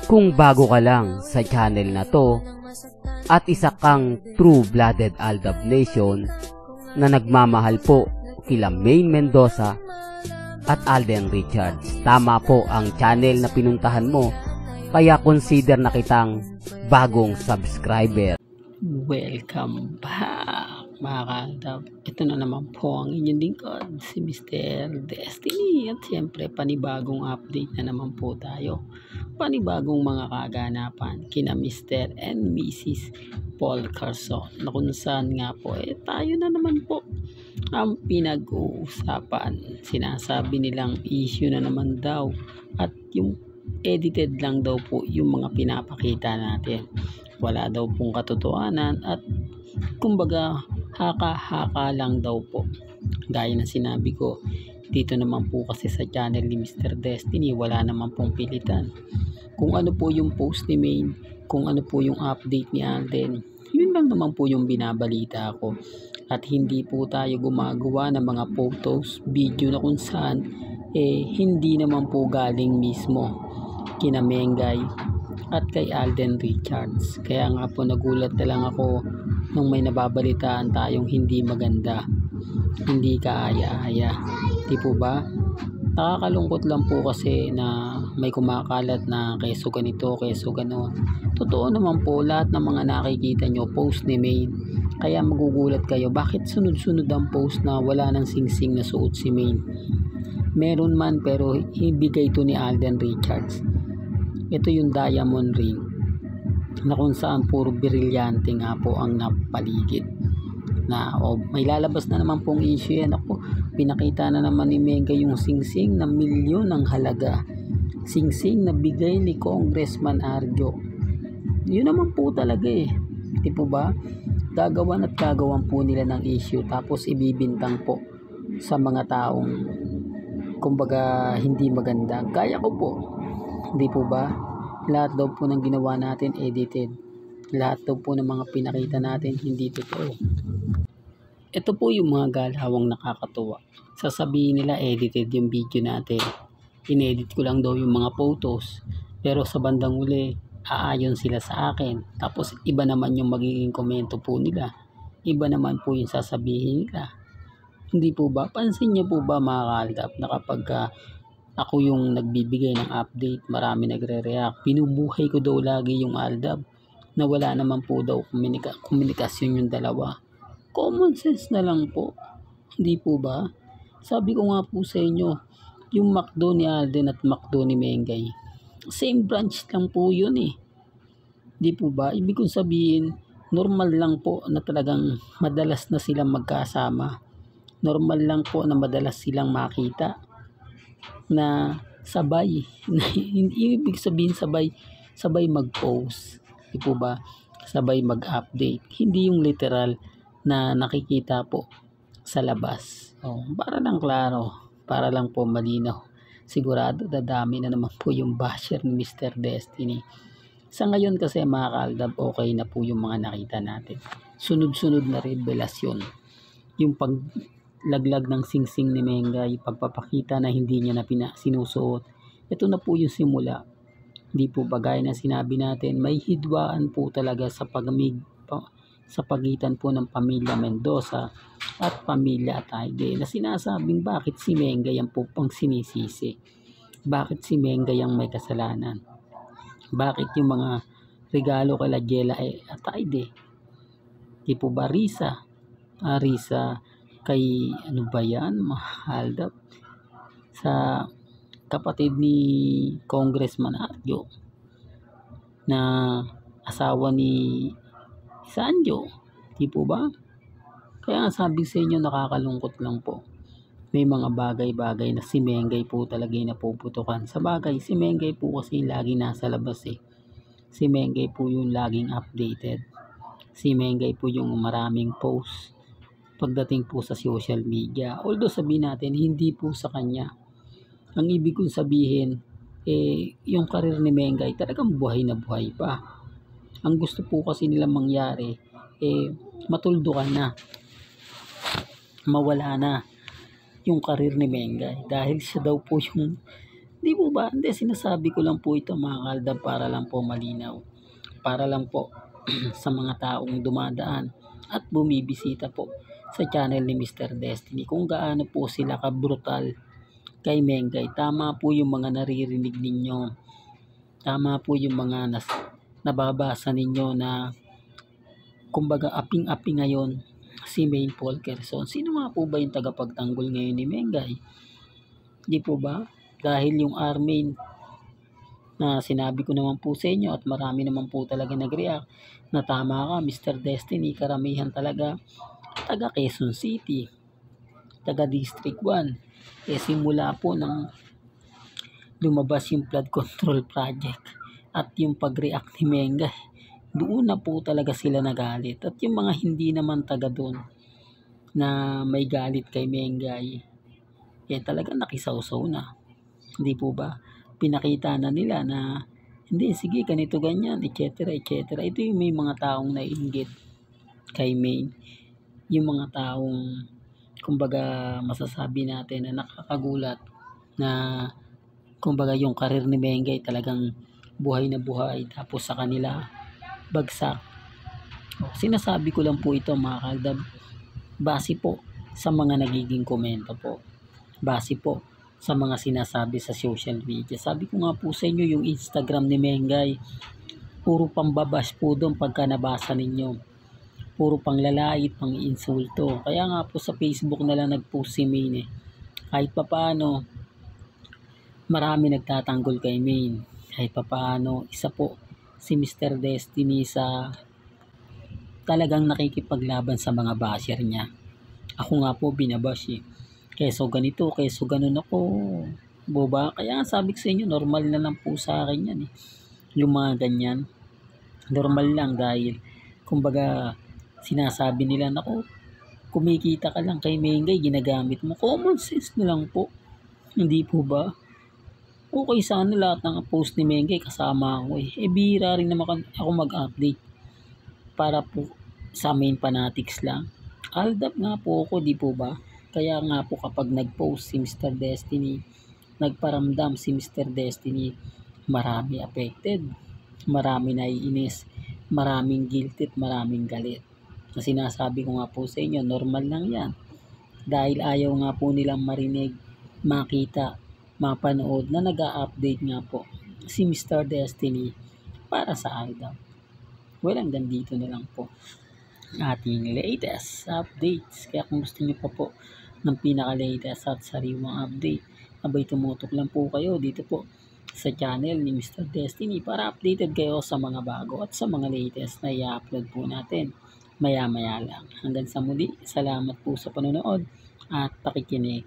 Kung bago ka lang sa channel na to at isa kang true-blooded Aldab Nation na nagmamahal po kila Maine Mendoza at Alden Richards, tama po ang channel na pinuntahan mo, kaya consider na kitang bagong subscriber. Welcome back mga kaaldab. Ito na naman po ang inyong lingkod, si Mr. Destiny. At siyempre panibagong update na naman po tayo. Panibagong mga kaganapan kina Mr. and Mrs. Paul Carson, na kung saan nga po tayo na naman po ang pinag-uusapan. Sinasabi nilang issue na naman daw at yung edited lang daw po yung mga pinapakita natin. Wala daw pong katotohanan at kumbaga haka-haka lang daw po. Gaya na sinabi ko, dito naman po kasi sa channel ni Mr. Destiny, wala naman pong pilitan. Kung ano po yung post ni Maine, kung ano po yung update ni Alden, yun lang naman po yung binabalita ko. At hindi po tayo gumagawa ng mga photos, video na kung saan hindi naman po galing mismo kina Mengay at kay Alden Richards. Kaya nga po nagulat na lang ako nung may nababalitaan tayong hindi maganda, hindi kaaya-aya. Di po ba? Nakakalungkot lang po kasi na may kumakalat na keso ganito, keso gano'n. Totoo naman po, lahat ng mga nakikita nyo post ni Maine. Kaya magugulat kayo, bakit sunod-sunod ang post na wala nang singsing na suot si Maine? Meron man, pero ibigay ito ni Alden Richards. Ito yung diamond ring na kung saan puro brilyante nga po ang napaligid na may lalabas na naman pong issue yan. Ako, pinakita na naman ni Mengay yung singsing na milyon ng halaga, singsing na bigay ni Congressman Arjo. Yun naman po talaga di po ba? Gagawan at gagawan po nila ng issue tapos ibibintang po sa mga taong kumbaga hindi maganda. Gaya ko po, di po ba? Lahat daw po ng ginawa natin edited. Lahat daw po ng mga pinakita natin hindi totoo. Ito po yung mga galawang nakakatuwa. Sasabihin nila edited yung video natin. Inedit ko lang daw yung mga photos. Pero sa bandang uli, aayon sila sa akin. Tapos iba naman yung magiging komento po nila. Iba naman po yung sasabihin nila. Hindi po ba? Pansin niyo po ba mga kaaldab na kapag ako yung nagbibigay ng update, marami nagre-react. Pinubuhay ko daw lagi yung Aldab na wala naman po daw komunikasyon yung dalawa. Common sense na lang po. Hindi po ba? Sabi ko nga po sa inyo, yung McDo ni Alden at McDo ni Mengay, same branch lang po yun Hindi po ba? Ibig kong sabihin, normal lang po na talagang madalas na silang magkasama. Normal lang po na madalas silang makita na sabay ibig sabihin sabay mag-post, di po ba? Sabay mag-update, hindi yung literal na nakikita po sa labas. Para lang klaro, para lang po malinaw. Sigurado dadami na naman po yung basher ni Mr. Destiny. Sa ngayon kasi mga kaaldab, okay na po yung mga nakita natin. Sunod-sunod na revelasyon, yung paglaglag ng singsing ni Mengay, pagpapakita na hindi niya na sinusuot. Ito na po yung simula. Hindi po bagay na sinabi natin, may hidwaan po talaga sa sa pagitan po ng pamilya Mendoza at pamilya Atayde, na sinasabing bakit si Mengay ang pang sinisisi. Bakit si Mengay ang may kasalanan? Bakit yung mga regalo kay Jella Atayde? Di po ba Risa kay ano ba yan, mahaldap sa kapatid ni Congressman Arjo na asawa ni Sanjo, di po ba? Kaya sabi sa inyo, nakakalungkot lang po. May mga bagay-bagay na si Mengay po talaga yung napuputukan. Sa bagay, si Mengay po kasi lagi nasa labas Si Mengay po yung laging updated. Si Mengay po yung maraming post pagdating po sa social media. Although sabihin natin, hindi po sa kanya. Ang ibig kong sabihin, yung karir ni Mengay talagang buhay na buhay pa. Ang gusto po kasi nilang mangyari, matuldukan na. Mawala na yung karir ni Mengay. Dahil siya daw po yung, Di po ba? Hindi, sinasabi ko lang po ito mga kaaldab para lang po malinaw. Para lang po sa mga taong dumadaan at bumibisita po sa channel ni Mr. Destiny kung gaano po sila kabrutal kay Mengay. Tama po yung mga naririnig ninyo. Tama po yung mga nababasa ninyo na kumbaga aping-api ngayon si Maine Paul Quezon. Sino nga po ba yung tagapagtanggol ngayon ni Mengay? Di po ba? Dahil yung Armin na sinabi ko naman po sa inyo at marami naman po talaga nag-react na tama ka Mr. Destiny, karamihan talaga taga Quezon City, taga District 1. Simula po nang lumabas yung flood control project at yung pag-react ni Mengay, doon na po talaga sila nagalit. At yung mga hindi naman taga doon na may galit kay Mengay, talaga nakisawsaw na. Hindi po ba? Pinakita na nila na hindi, sige, ganito, ganyan, etc. etc. Ito yung may mga taong naiinggit kay Maine. Yung mga taong, kumbaga, masasabi natin na nakakagulat na, kumbaga, yung karir ni Mengay talagang buhay na buhay. Tapos sa kanila, bagsak. Sinasabi ko lang po ito mga kaaldab, base po sa mga nagiging komento po. Base po sa mga sinasabi sa social media. Sabi ko nga po sa inyo, yung Instagram ni Mengay, puro pambabash po doon pagka nabasa ninyo. Puro panglalait, pang-insulto. Kaya nga po sa Facebook na lang nag-post si Maine. Kahit papaano, marami nagtatanggol kay Maine. Kahit papaano, isa po si Mr. Destiny sa talagang nakikipaglaban sa mga basher niya. Ako nga po binabash Keso ganito, keso ganun ako. Boba. Kaya sabi ko sa inyo, normal na lang po sa akin yan Yung mga ganyan. Normal lang dahil, kumbaga, sinasabi nila, nako, kumikita ka lang kay Mengay, ginagamit mo. Common sense na lang po. Hindi po ba? Okay sana lahat ng post ni Mengay kasama ako bihira rin naman ako mag-update para po sa main fanatics lang. Aldab nga po ako, di po ba? Kaya nga po kapag nag-post si Mr. Destiny, nagparamdam si Mr. Destiny, marami affected, marami naiinis, maraming guilty at maraming galit. Na sinasabi ko nga po sa inyo, normal lang yan. Dahil ayaw nga po nilang marinig, makita, mapanood na nag-a-update nga po si Mr. Destiny para sa Aldab. Well, hanggang dito na lang po ating latest updates. Kaya kung gusto niyo pa po ng pinaka-latest at sariwang update, abay tumutok lang po kayo dito po sa channel ni Mr. Destiny para updated kayo sa mga bago at sa mga latest na i-upload po natin maya-maya lang. Hanggang sa muli, salamat po sa panonood at pakikinig.